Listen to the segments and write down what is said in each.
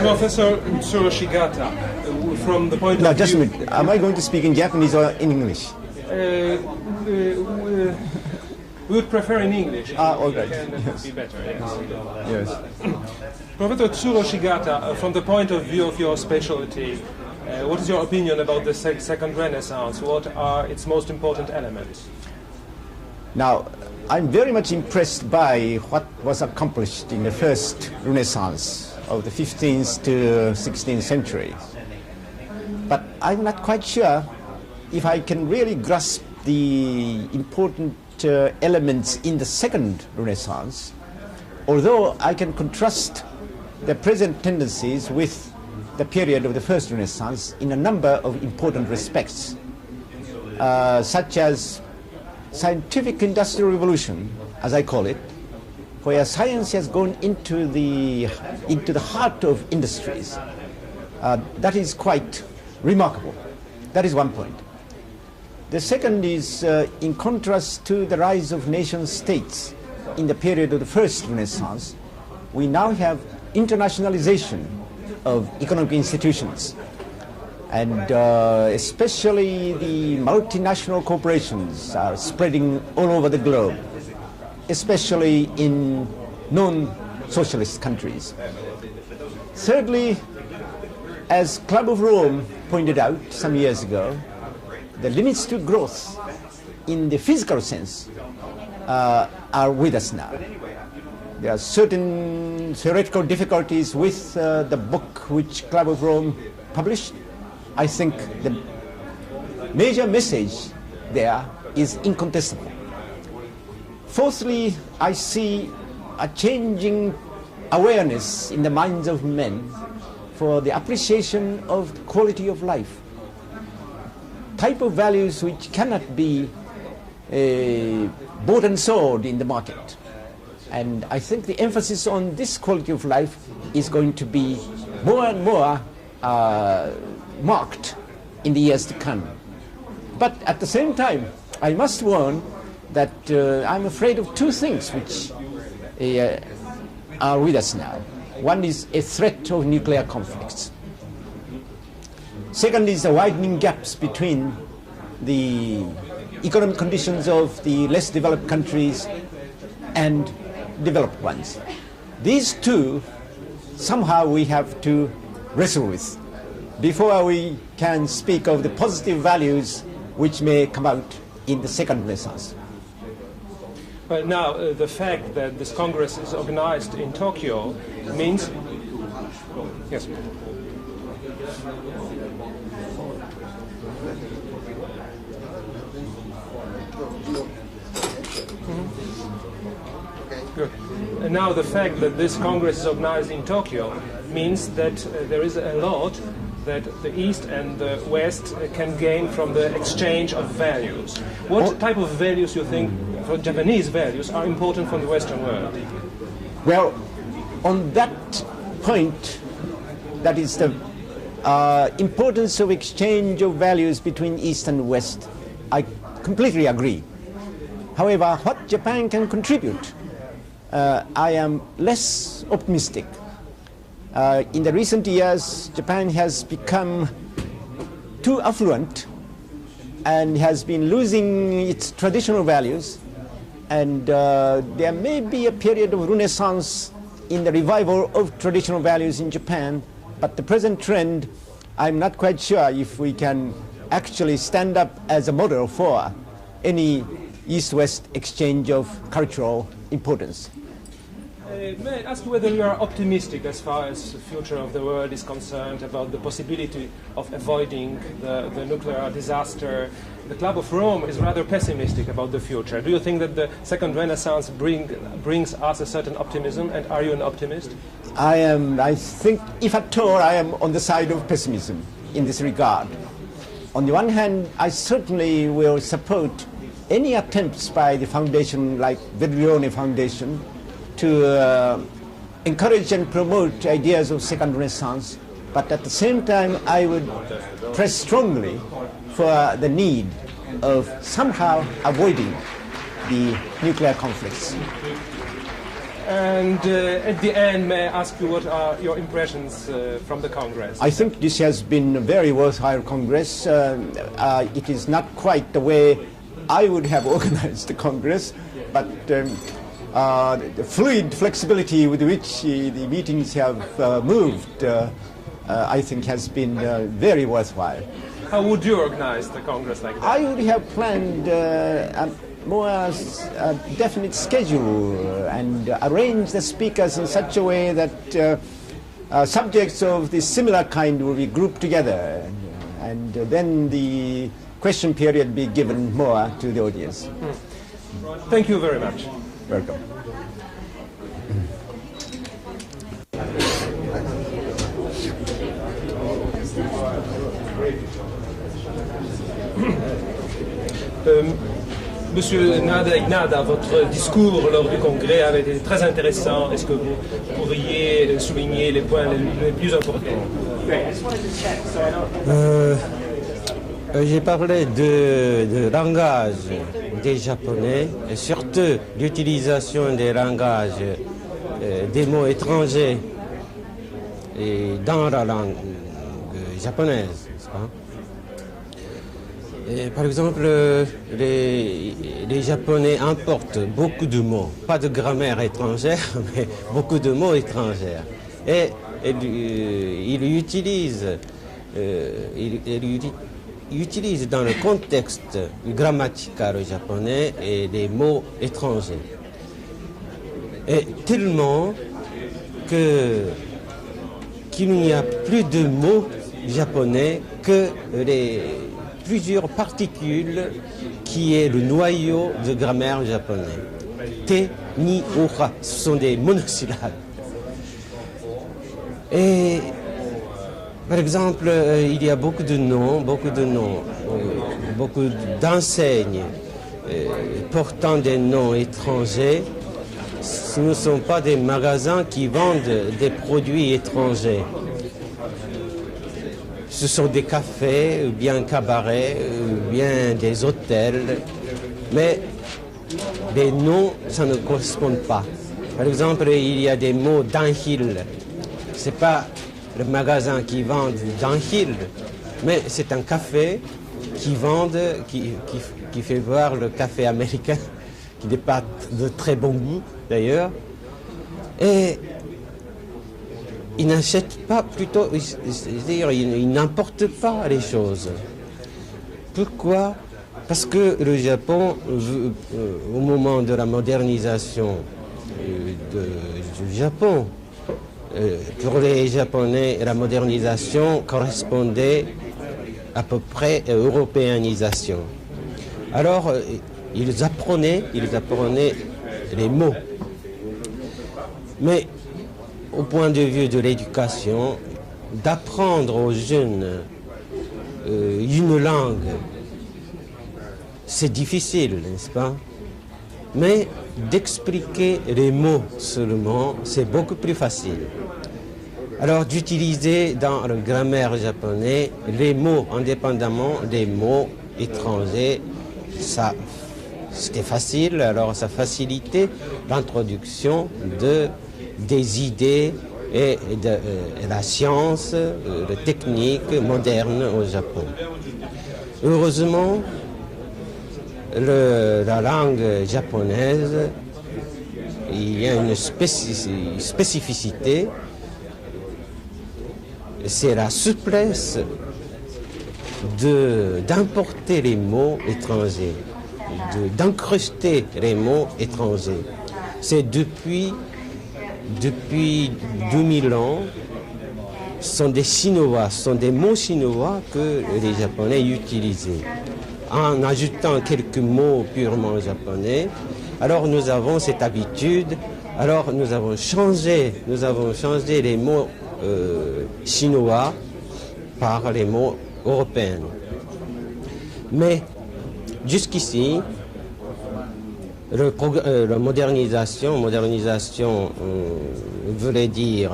Professor Tsurushigata, from the point No, of just a view... minute. Am I going to speak in Japanese or in English? We would prefer in English. All right. That would be better, Yes. Professor Tsurushigata, from the point of view of your specialty, what is your opinion about the Second Renaissance? What are its most important elements? Now, I'm very much impressed by what was accomplished in the first Renaissance of the 15th to 16th century. But I'm not quite sure if I can really grasp the important elements in the second Renaissance, although I can contrast the present tendencies with the period of the first Renaissance in a number of important respects, such as scientific industrial revolution, as I call it, where science has gone into the heart of industries. That is quite remarkable. That is one point. The second is in contrast to the rise of nation states in the period of the first Renaissance, we now have internationalization of economic institutions, and especially the multinational corporations are spreading all over the globe, especially in non-socialist countries. Thirdly, as Club of Rome pointed out some years ago, the limits to growth in the physical sense are with us now. There are certain theoretical difficulties with the book which Club of Rome published. I think the major message there is incontestable. Fourthly, I see a changing awareness in the minds of men for the appreciation of the quality of life, type of values which cannot be bought and sold in the market. And I think the emphasis on this quality of life is going to be more and more marked in the years to come. But at the same time, I must warn that I'm afraid of two things which are with us now. One is a threat of nuclear conflicts. Second is the widening gaps between the economic conditions of the less developed countries and developed ones. These two, somehow we have to wrestle with before we can speak of the positive values which may come out in the second Renaissance. But now, the fact that this Congress is organized in Tokyo means... Yes. Good. And now the fact that this Congress is organized in Tokyo means that there is a lot that the East and the West can gain from the exchange of values. What type of values you think, for Japanese values, are important for the Western world? Well, on that point, that is the importance of exchange of values between East and West, I completely agree. However, what Japan can contribute, I am less optimistic. In the recent years, Japan has become too affluent and has been losing its traditional values, and there may be a period of renaissance in the revival of traditional values in Japan, but the present trend, I'm not quite sure if we can actually stand up as a model for any East-West exchange of cultural importance. May I ask you whether you are optimistic as far as the future of the world is concerned about the possibility of avoiding the nuclear disaster? The Club of Rome is rather pessimistic about the future. Do you think that the Second Renaissance brings us a certain optimism, and are you an optimist? I think, if at all, I am on the side of pessimism in this regard. On the one hand, I certainly will support any attempts by the foundation like Vedrione Foundation to encourage and promote ideas of Second Renaissance, but at the same time I would press strongly for the need of somehow avoiding the nuclear conflicts. And at the end, may I ask you what are your impressions from the Congress? I think this has been a very worthwhile Congress. It is not quite the way I would have organized the Congress, but the fluid flexibility with which the meetings have moved, I think has been very worthwhile. How would you organize the Congress like that? I would have planned a more definite schedule and arrange the speakers in such a way that subjects of the similar kind will be grouped together, and then the question period be given more to the audience. Thank you very much. Welcome. Monsieur Nada, votre discours lors du congrès avait été très intéressant. Est-ce que vous pourriez souligner les points les plus importants? J'ai parlé de langage des Japonais, et surtout l'utilisation des langages, des mots étrangers et dans la langue japonaise. N'est-ce pas? Et par exemple, les Japonais importent beaucoup de mots, pas de grammaire étrangère, mais beaucoup de mots étrangers. Et ils utilisent dans le contexte grammatical japonais et des mots étrangers. Et tellement qu'il n'y a plus de mots japonais que plusieurs particules qui est le noyau de grammaire japonais. Te, ni, ora, ce sont des monosyllabes. Et par exemple, il y a beaucoup de noms, beaucoup d'enseignes portant des noms étrangers. Ce ne sont pas des magasins qui vendent des produits étrangers. Ce sont des cafés, ou bien cabarets, ou bien des hôtels. Mais les noms, ça ne correspond pas. Par exemple, il y a des mots downhill. Ce n'est pas le magasin qui vend downhill, mais c'est un café qui fait voir le café américain, qui n'est pas de très bon goût d'ailleurs. Et ils n'achètent pas, plutôt, c'est-à-dire ils n'importent pas les choses. Pourquoi? Parce que le Japon, au moment de la modernisation du Japon, pour les Japonais, la modernisation correspondait à peu près à l'européanisation. Alors, ils apprenaient les mots. Mais au point de vue de l'éducation, d'apprendre aux jeunes une langue, c'est difficile, n'est-ce pas? Mais d'expliquer les mots seulement, c'est beaucoup plus facile. Alors d'utiliser dans le grammaire japonais les mots indépendamment des mots étrangers, ça c'était facile, alors ça facilitait l'introduction des idées et de la science, de techniques modernes au Japon. Heureusement, la langue japonaise, il y a une spécificité, c'est la souplesse d'importer les mots étrangers, d'incruster les mots étrangers. C'est depuis 2000 ans, ce sont des chinois, ce sont des mots chinois que les Japonais utilisaient. En ajoutant quelques mots purement japonais, alors nous avons cette habitude, alors nous avons changé les mots chinois par les mots européens. Mais jusqu'ici, la modernisation voulait dire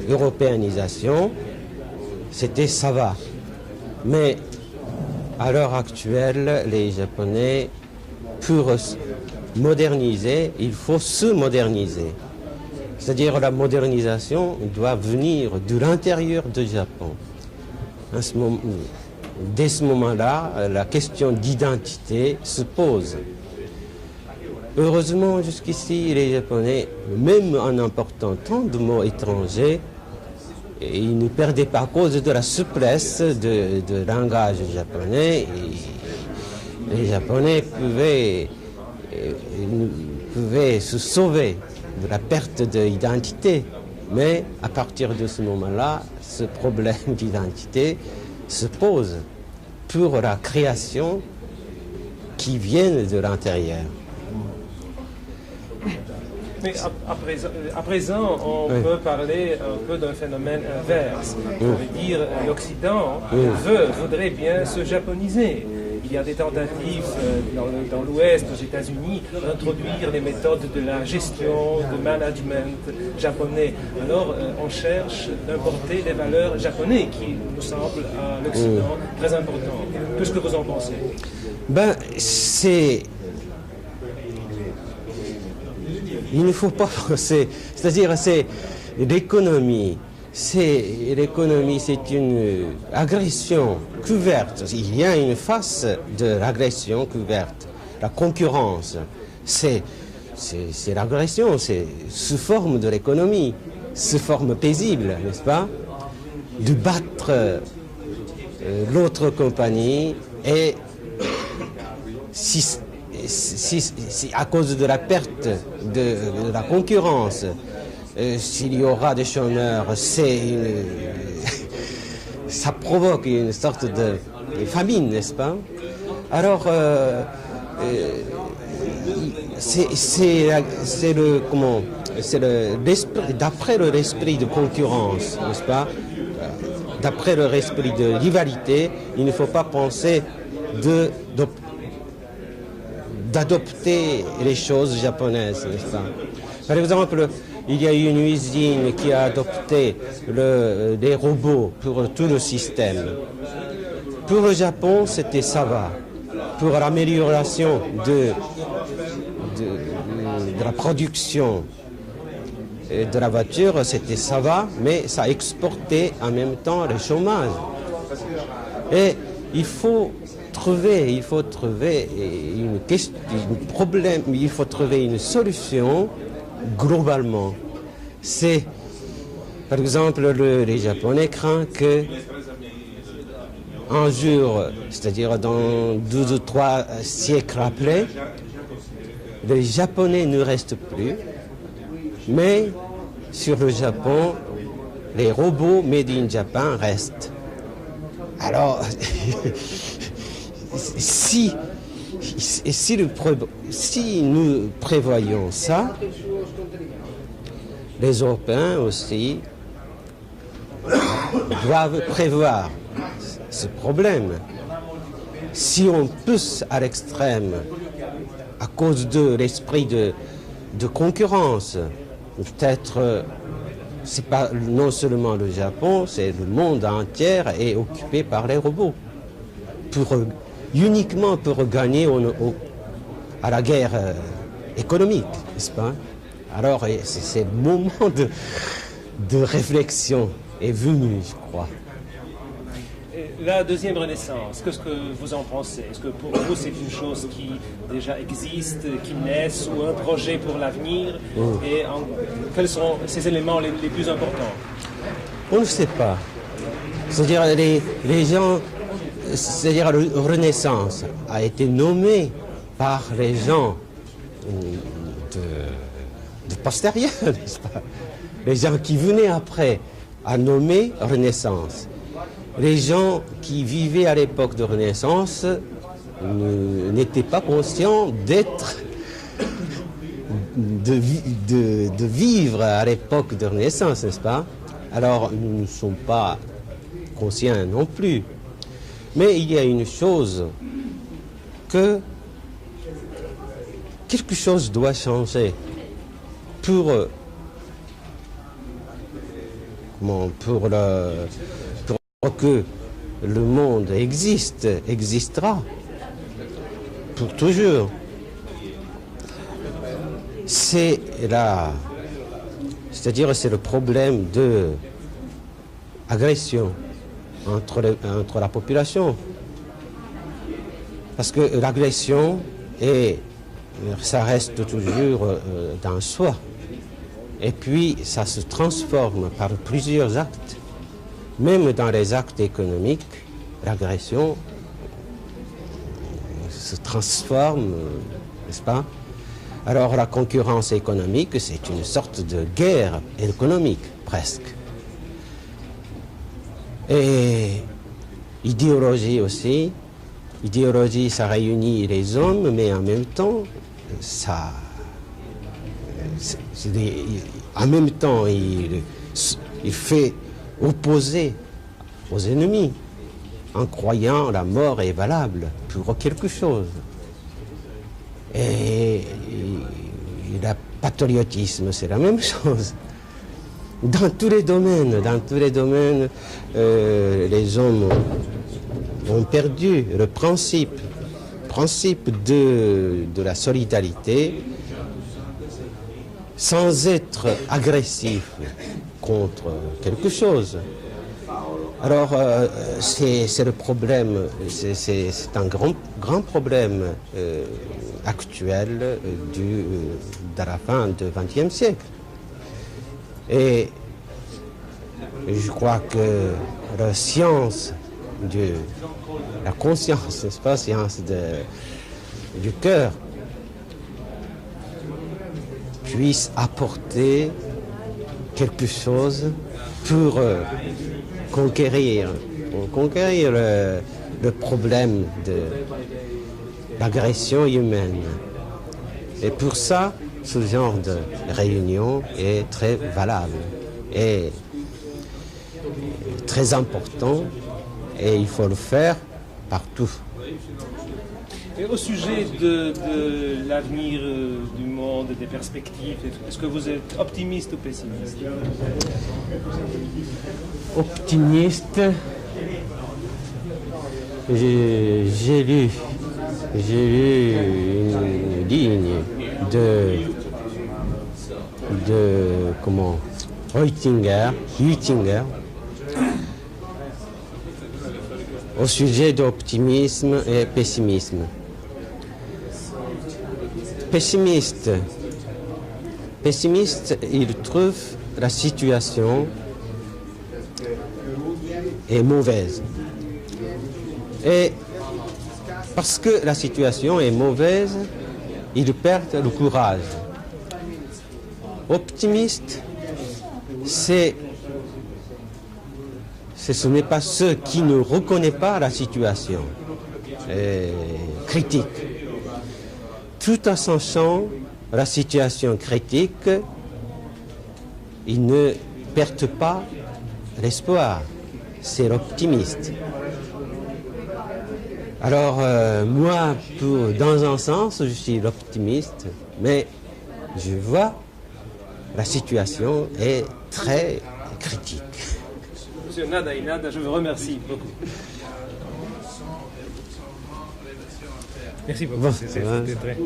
européanisation, c'était ça va. Mais à l'heure actuelle, les Japonais, moderniser, il faut se moderniser. C'est-à-dire la modernisation doit venir de l'intérieur du Japon. Dès ce moment-là, la question d'identité se pose. Heureusement, jusqu'ici, les Japonais, même en important tant de mots étrangers, ils ne perdaient pas à cause de la souplesse de langage japonais. Et les Japonais pouvaient se sauver de la perte d'identité. Mais à partir de ce moment-là, ce problème d'identité se pose pour la création qui vient de l'intérieur. Mais à présent, on peut parler un peu d'un phénomène inverse. Ça veut dire l'Occident voudrait bien se japoniser. Il y a des tentatives dans l'Ouest, aux États-Unis, d'introduire les méthodes de la gestion, de management japonais. Alors, on cherche d'importer des valeurs japonaises qui nous semblent à l'Occident très importantes. Qu'est-ce que vous en pensez? Il ne faut pas penser, c'est-à-dire c'est l'économie. L'économie, c'est une agression couverte. Il y a une face de l'agression couverte. La concurrence, c'est l'agression, c'est sous forme de l'économie, sous forme paisible, n'est-ce pas? De battre l'autre compagnie et si à cause de la perte de la concurrence, s'il y aura des chômeurs, ça provoque une sorte de famine, n'est-ce pas? Alors, d'après l'esprit de concurrence, n'est-ce pas? D'après leur esprit de rivalité, il ne faut pas penser d'adopter les choses japonaises, n'est-ce pas? Par exemple, il y a eu une usine qui a adopté des robots pour tout le système. Pour le Japon, c'était ça va. Pour l'amélioration de la production de la voiture, c'était ça va, mais ça exportait en même temps le chômage. Et il faut trouver une solution globalement. C'est, par exemple, les Japonais craignent que un jour, c'est-à-dire dans 2 ou 3 siècles après, les Japonais ne restent plus, mais sur le Japon, les robots made in Japan restent. Alors, si nous prévoyons ça, les Européens aussi doivent prévoir ce problème. Si on pousse à l'extrême à cause de l'esprit de concurrence, peut-être c'est pas non seulement le Japon, c'est le monde entier est occupé par les robots uniquement pour gagner à la guerre économique, n'est-ce pas? Alors, c'est le moment de réflexion est venu, je crois. La deuxième renaissance, qu'est-ce que vous en pensez? Est-ce que pour vous c'est une chose qui déjà existe, qui naisse, ou un projet pour l'avenir? Et quels sont ces éléments les plus importants? On ne sait pas. C'est-à-dire les gens, c'est-à-dire la Renaissance a été nommée par les gens de postérieurs, n'est-ce pas? Les gens qui venaient après à nommer Renaissance. Les gens qui vivaient à l'époque de Renaissance n'étaient pas conscients de vivre à l'époque de Renaissance, n'est-ce pas? Alors nous ne sommes pas conscients non plus. Mais il y a une chose que quelque chose doit changer pour que le monde existera pour toujours. c'est-à-dire c'est le problème de agression entre la population. Parce que l'agression, ça reste toujours dans soi. Et puis, ça se transforme par plusieurs actes. Même dans les actes économiques, l'agression se transforme, n'est-ce pas? Alors, la concurrence économique, c'est une sorte de guerre économique, presque. Et idéologie aussi. Idéologie, ça réunit les hommes, mais en même temps, il fait opposer aux ennemis en croyant la mort est valable pour quelque chose. Et le patriotisme, c'est la même chose. Dans tous les domaines, les hommes ont perdu le principe de la solidarité sans être agressif contre quelque chose. Alors, c'est le problème, c'est un grand problème actuel de la fin du XXe siècle. Et je crois que la science la conscience, n'est-ce pas, science du cœur, puisse apporter quelque chose pour conquérir le problème de l'agression humaine. Et pour ça, ce genre de réunion est très valable et très important. Et il faut le faire partout. Et au sujet de l'avenir du monde, des perspectives, est-ce que vous êtes optimiste ou pessimiste? Optimiste, j'ai lu une ligne de comment Huittinger au sujet d'optimisme et pessimisme. Pessimiste, il trouve la situation est mauvaise. Et parce que la situation est mauvaise, il perd le courage. Optimiste, ce n'est pas ceux qui ne reconnaissent pas la situation critique. Tout en sachant la situation critique, ils ne perdent pas l'espoir. C'est l'optimiste. Alors, moi, dans un sens, je suis l'optimiste, mais je vois la situation est très critique. Monsieur Nada Inada, je vous remercie beaucoup. Merci beaucoup. Bon, C'était très...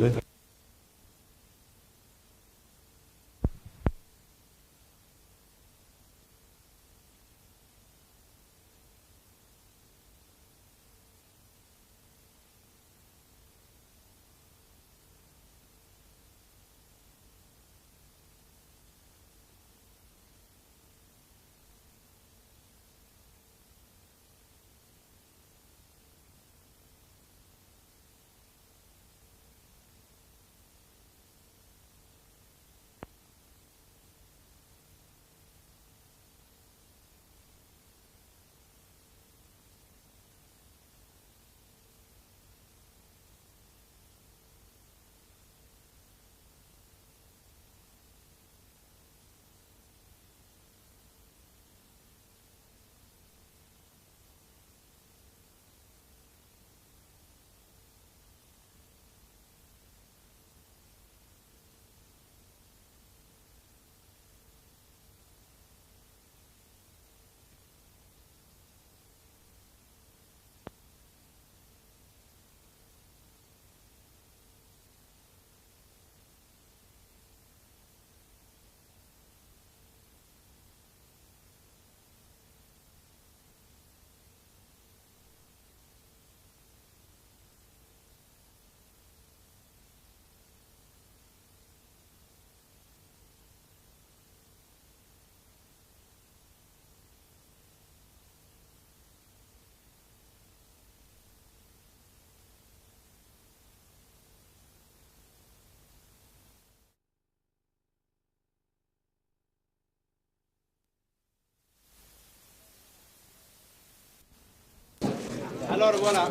Alors voilà.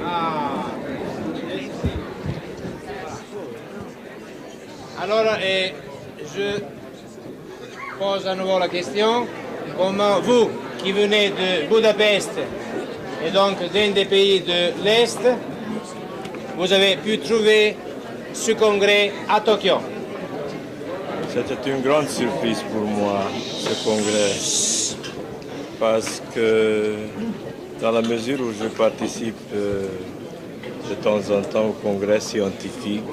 Ah. Alors, je pose à nouveau la question. Comment vous, qui venez de Budapest et donc d'un des pays de l'Est, vous avez pu trouver ce congrès à Tokyo? C'était une grande surprise pour moi, ce congrès, parce que dans la mesure où je participe de temps en temps au congrès scientifique,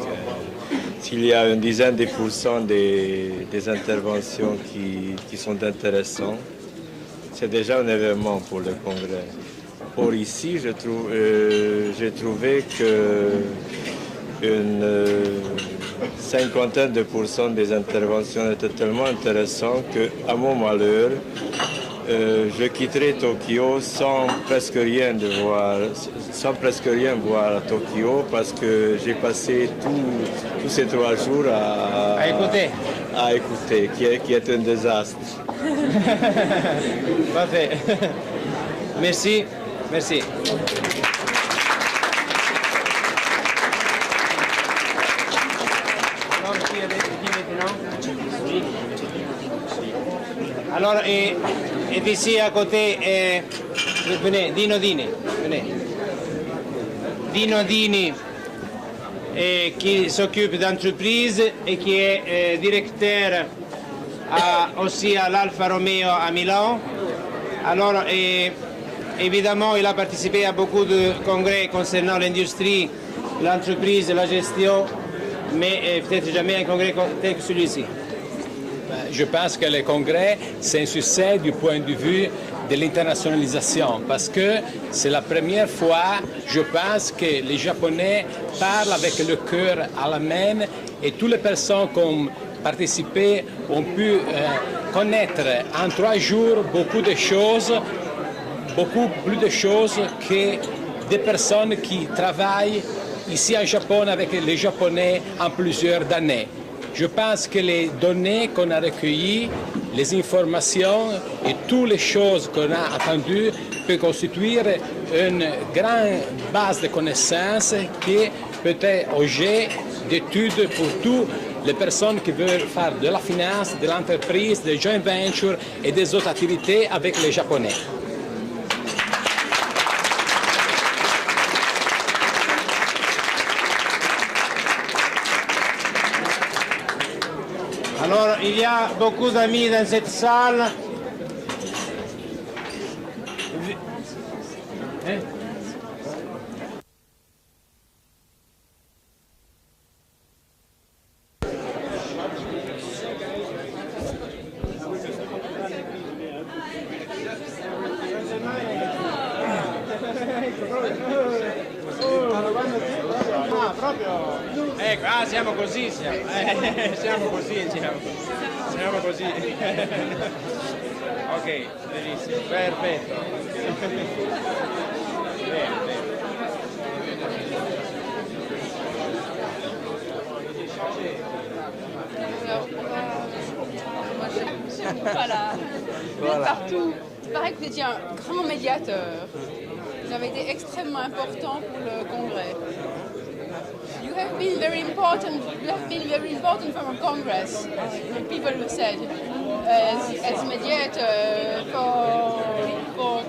s'il y a une dizaine de pourcents des interventions qui sont intéressantes, c'est déjà un événement pour le congrès. Or ici, j'ai trouvé qu'une cinquantaine de pourcents des interventions étaient tellement intéressantes qu'à mon malheur, je quitterai Tokyo sans presque rien voir à Tokyo parce que j'ai passé tous ces 3 jours à écouter, qui est un désastre. Parfait. Merci. Merci. Alors, et ici à côté, venez, Dino Dini, venez. Dino Dini, qui s'occupe d'entreprise et qui est directeur aussi à l'Alfa Romeo à Milan. Alors, évidemment, il a participé à beaucoup de congrès concernant l'industrie, l'entreprise, la gestion, mais peut-être jamais un congrès tel que celui-ci. Je pense que le congrès, c'est un succès du point de vue de l'internationalisation parce que c'est la première fois, je pense, que les Japonais parlent avec le cœur à la main et toutes les personnes qui ont participé ont pu connaître en 3 jours beaucoup de choses, beaucoup plus de choses que des personnes qui travaillent ici au Japon avec les Japonais en plusieurs années. Je pense que les données qu'on a recueillies, les informations et toutes les choses qu'on a entendues peuvent constituer une grande base de connaissances qui peut être objet d'études pour toutes les personnes qui veulent faire de la finance, de l'entreprise, des joint ventures et des autres activités avec les Japonais. Alors, il y a beaucoup d'amis dans cette salle. Ecco, siamo così, siamo così. Ok, benissimo, perfetto. Bene. Voilà. Vous êtes partout. Il paraît que vous étiez un grand médiateur. Vous avez été extrêmement important pour le congrès. You have been very important. You have been very important for our Congress. And people have said as mediator for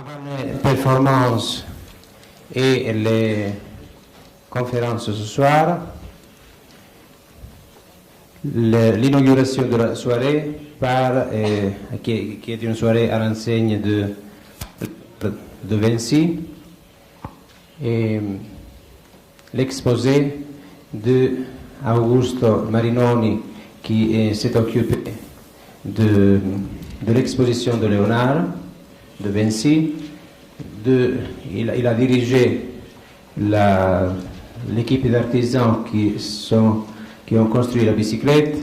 Avant les performances et les conférences ce soir, l'inauguration de la soirée qui est une soirée à l'enseigne de Vinci, et l'exposé de Augusto Marinoni qui s'est occupé de l'exposition de Léonard de Vinci. Il a dirigé l'équipe d'artisans qui ont construit la bicyclette,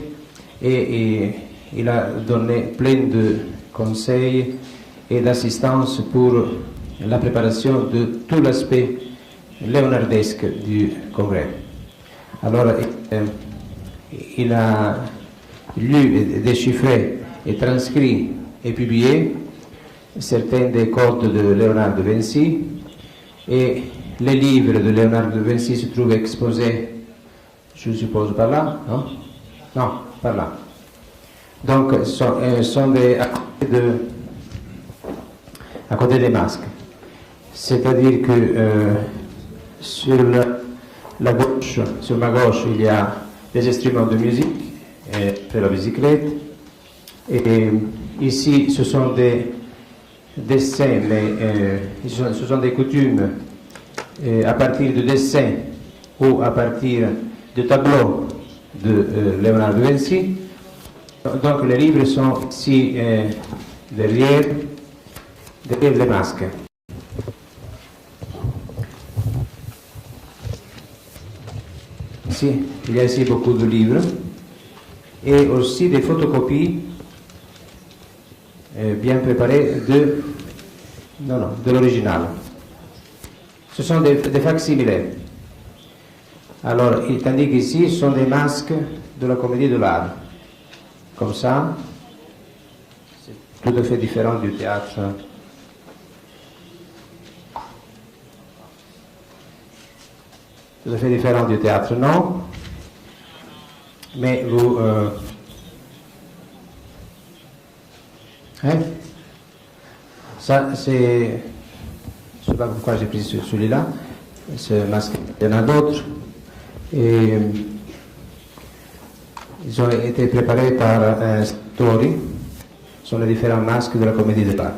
et il a donné plein de conseils et d'assistance pour la préparation de tout l'aspect léonardesque du congrès. Alors, il a lu, déchiffré et transcrit et publié certains des codes de Léonard de Vinci, et les livres de Léonard de Vinci se trouvent exposés, je suppose, par là, non? Non, par là. Donc, sont à côté des masques. C'est-à-dire que sur ma gauche, il y a des instruments de musique et la bicyclette. Et ici, ce sont des dessins, mais ce sont des coutumes à partir de dessins ou à partir de tableaux de Léonard de Vinci. Donc les livres sont ici derrière les masques. Ici, il y a ici beaucoup de livres et aussi des photocopies bien préparées de l'original. Ce sont des facsimilés. Alors, tandis qu'ici, ce sont des masques de la comédie de l'art. Comme ça, c'est tout à fait différent du théâtre. Tout à fait différent du théâtre, non. Mais vous... ça, c'est... Je ne sais pas pourquoi j'ai pris celui-là. Ce masque, il y en a d'autres. Et ils ont été préparés par Tori. Ce sont les différents masques de la comédie de l'art.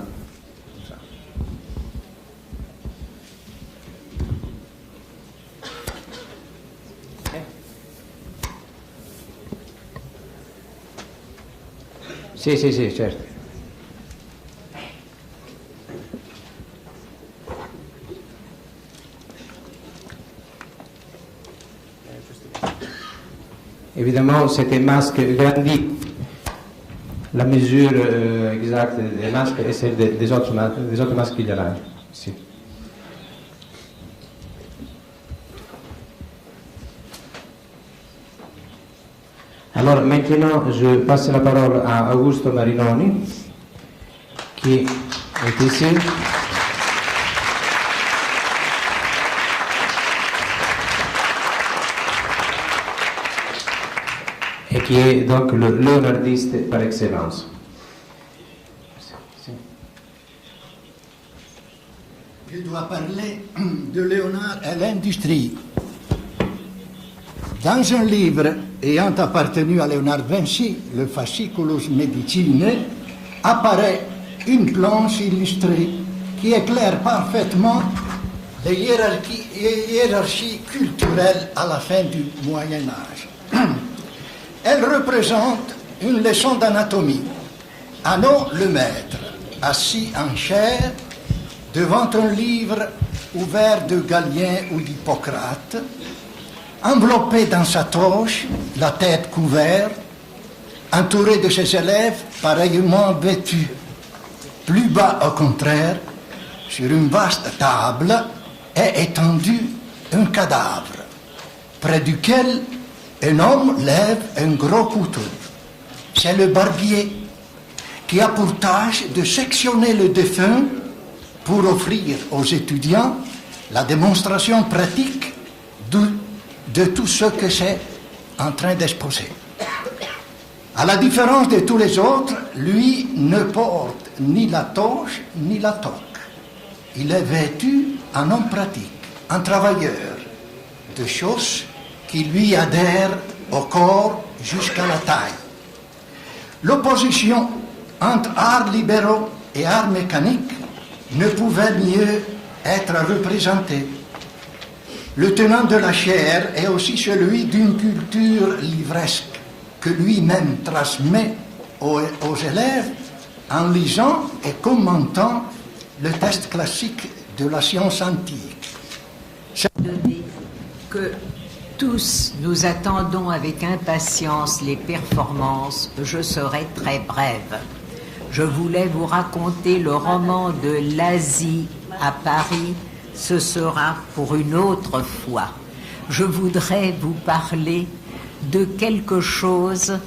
Sì, certo. Évidemment, c'est un masque grandi. La mesure exacte des masques est celle des autres masques qu'il y a là. Ici. Alors maintenant, je passe la parole à Augusto Marinoni, qui est ici. Et qui est donc le léonardiste par excellence. Je dois parler de Léonard et l'industrie. Dans un livre ayant appartenu à Léonard Vinci, le Fasciculus Medicinae, apparaît une planche illustrée qui éclaire parfaitement les hiérarchies culturelles à la fin du Moyen Âge. Elle représente une leçon d'anatomie. Hanno le maître, assis en chair, devant un livre ouvert de Galien ou d'Hippocrate, enveloppé dans sa toche, la tête couverte, entouré de ses élèves pareillement vêtus. Plus bas, au contraire, sur une vaste table, est étendu un cadavre, près duquel un homme lève un gros couteau. C'est le barbier qui a pour tâche de sectionner le défunt pour offrir aux étudiants la démonstration pratique de tout ce que c'est en train d'exposer. À la différence de tous les autres, lui ne porte ni la toche ni la toque. il est vêtu en homme pratique, un travailleur, de choses qui lui adhèrent au corps jusqu'à la taille. L'opposition entre arts libéraux et arts mécaniques ne pouvait mieux être représentée. Le tenant de la chair est aussi celui d'une culture livresque que lui-même transmet aux élèves en lisant et commentant le texte classique de la science antique. Que tous nous attendons avec impatience les performances, je serai très brève. Je voulais vous raconter le roman de l'Asie à Paris, ce sera pour une autre fois. Je voudrais vous parler de quelque chose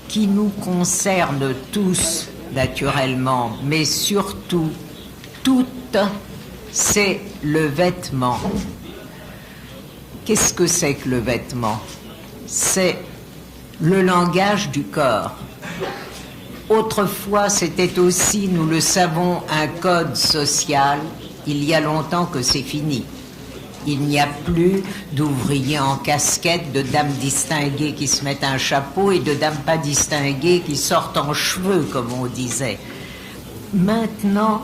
qui nous concerne tous, naturellement, mais surtout, toutes, c'est le vêtement. Qu'est-ce que c'est que le vêtement? C'est le langage du corps. Autrefois, c'était aussi, nous le savons, un code social. Il y a longtemps que c'est fini. Il n'y a plus d'ouvriers en casquette, de dames distinguées qui se mettent un chapeau et de dames pas distinguées qui sortent en cheveux, comme on disait. Maintenant,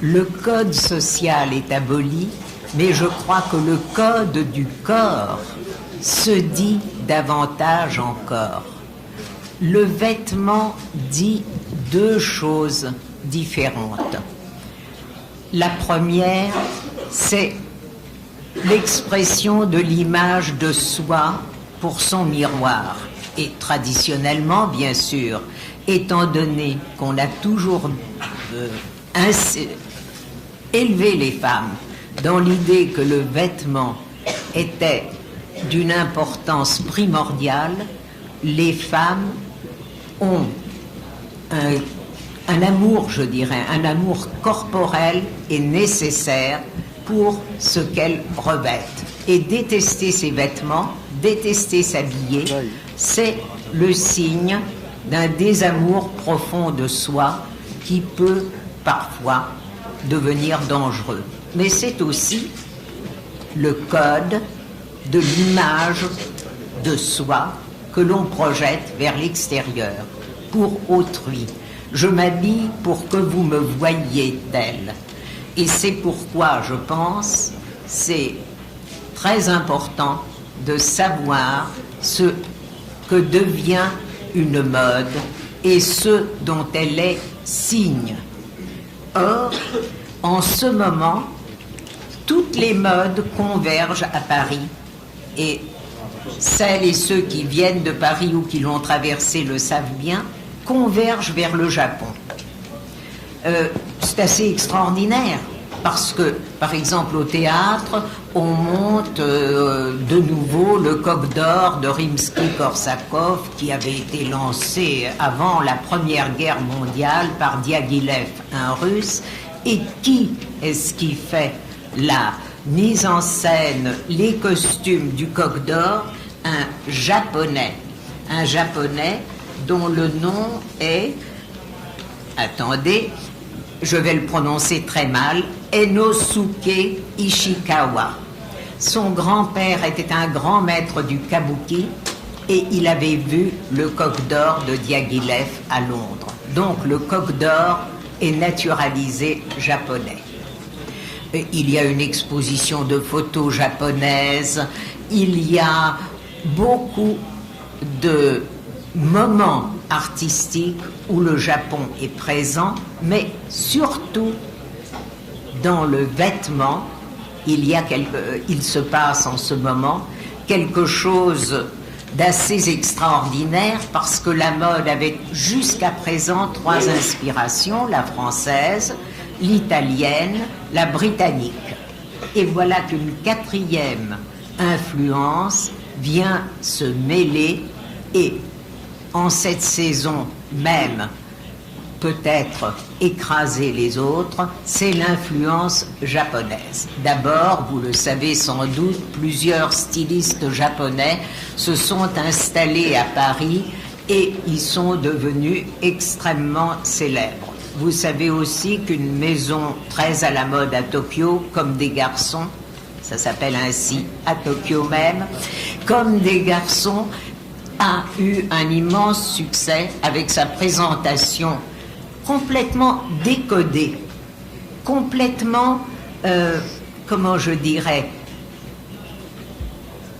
le code social est aboli, mais je crois que le code du corps se dit davantage encore. Le vêtement dit deux choses différentes. La première, c'est l'expression de l'image de soi pour son miroir. Et traditionnellement, bien sûr, étant donné qu'on a toujours élevé les femmes dans l'idée que le vêtement était d'une importance primordiale, les femmes ont un amour, je dirais, un amour corporel et nécessaire pour ce qu'elles revêtent. Et détester ses vêtements, détester s'habiller, c'est le signe d'un désamour profond de soi qui peut parfois devenir dangereux. Mais c'est aussi le code de l'image de soi que l'on projette vers l'extérieur, pour autrui. Je m'habille pour que vous me voyiez telle. Et c'est pourquoi, je pense, c'est très important de savoir ce que devient une mode et ce dont elle est signe. Or, en ce moment, toutes les modes convergent à Paris et celles et ceux qui viennent de Paris ou qui l'ont traversé le savent bien, convergent vers le Japon. C'est assez extraordinaire parce que, par exemple, au théâtre, on monte de nouveau le Coq d'Or de Rimsky-Korsakov qui avait été lancé avant la Première Guerre mondiale par Diaghilev, un Russe. Et qui est-ce qui fait la mise en scène, les costumes du Coq d'Or? Un Japonais dont le nom est, attendez, je vais le prononcer très mal, Enosuke Ishikawa. Son grand-père était un grand maître du kabuki et il avait vu le Coq d'Or de Diaghilev à Londres. Donc le Coq d'Or est naturalisé japonais. Il y a une exposition de photos japonaises, il y a beaucoup de moments artistiques où le Japon est présent, mais surtout dans le vêtement, il se passe en ce moment quelque chose d'assez extraordinaire parce que la mode avait jusqu'à présent trois inspirations, la française, l'italienne, la britannique. Et voilà qu'une quatrième influence vient se mêler et en cette saison même peut-être écraser les autres, c'est l'influence japonaise. D'abord, vous le savez sans doute, plusieurs stylistes japonais se sont installés à Paris et ils sont devenus extrêmement célèbres. Vous savez aussi qu'une maison très à la mode à Tokyo, Comme des garçons, ça s'appelle ainsi à Tokyo même, Comme des garçons, a eu un immense succès avec sa présentation complètement décodée, complètement, comment je dirais,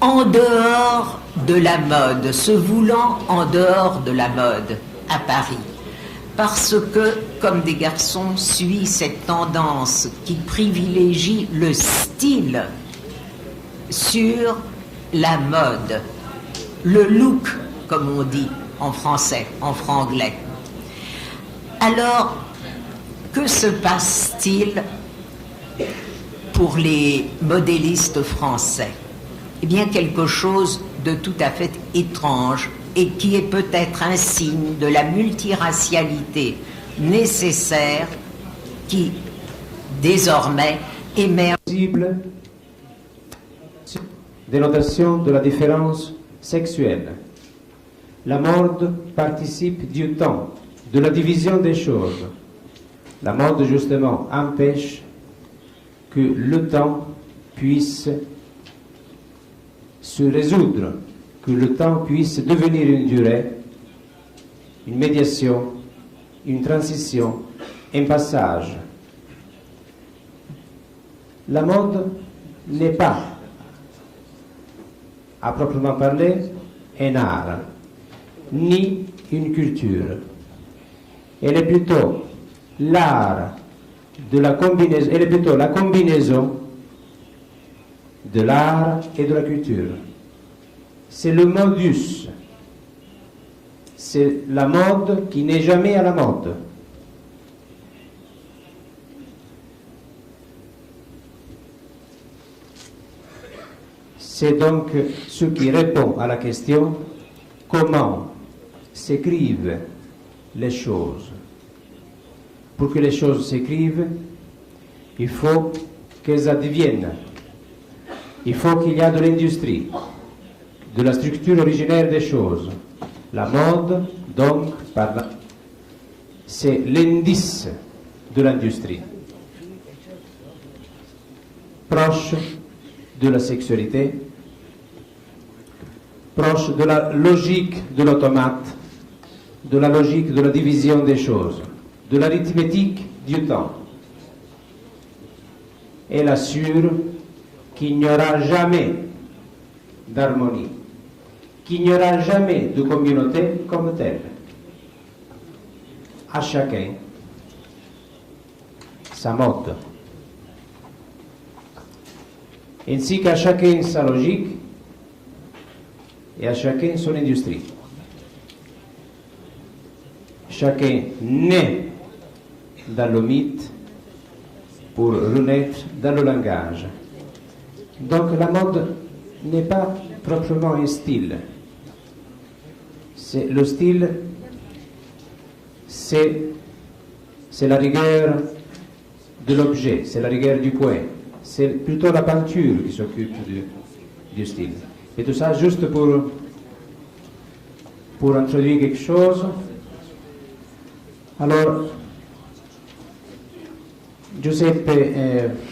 en dehors de la mode, se voulant en dehors de la mode à Paris. Parce que, Comme des garçons, suit cette tendance qui privilégie le style sur la mode, le look, comme on dit en français, en franglais. Alors, que se passe-t-il pour les modélistes français? Eh bien, quelque chose de tout à fait étrange et qui est peut-être un signe de la multiracialité nécessaire qui, désormais, émerge. Dénotation de la différence sexuelle. La mode participe du temps, de la division des choses. La mode, justement, empêche que le temps puisse se résoudre, que le temps puisse devenir une durée, une médiation, une transition, un passage. La mode n'est pas, à proprement parler, un art, ni une culture. Elle est plutôt l'art de la combinaison, elle est plutôt la combinaison de l'art et de la culture. C'est le modus, c'est la mode qui n'est jamais à la mode. C'est donc ce qui répond à la question comment s'écrivent les choses. Pour que les choses s'écrivent, il faut qu'elles adviennent. Il faut qu'il y ait de l'industrie, de la structure originaire des choses. La mode, donc, c'est l'indice de l'industrie, proche de la sexualité, proche de la logique de l'automate, de la logique de la division des choses, de l'arithmétique du temps. Elle assure qu'il n'y aura jamais d'harmonie, qu'il n'y aura jamais de communauté comme telle. À chacun sa mode. Ainsi qu'à chacun sa logique et à chacun son industrie. Chacun naît dans le mythe pour renaître dans le langage. Donc la mode n'est pas proprement un style. Le style, c'est la rigueur de l'objet, c'est la rigueur du point. C'est plutôt la peinture qui s'occupe du style. Et tout ça juste pour introduire quelque chose. Alors, Giuseppe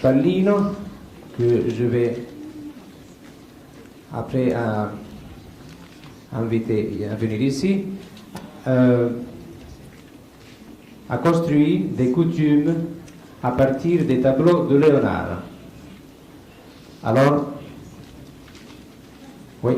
Pallino, que je vais après inviter à venir ici, a construit des coutumes à partir des tableaux de Léonard. Alors, oui.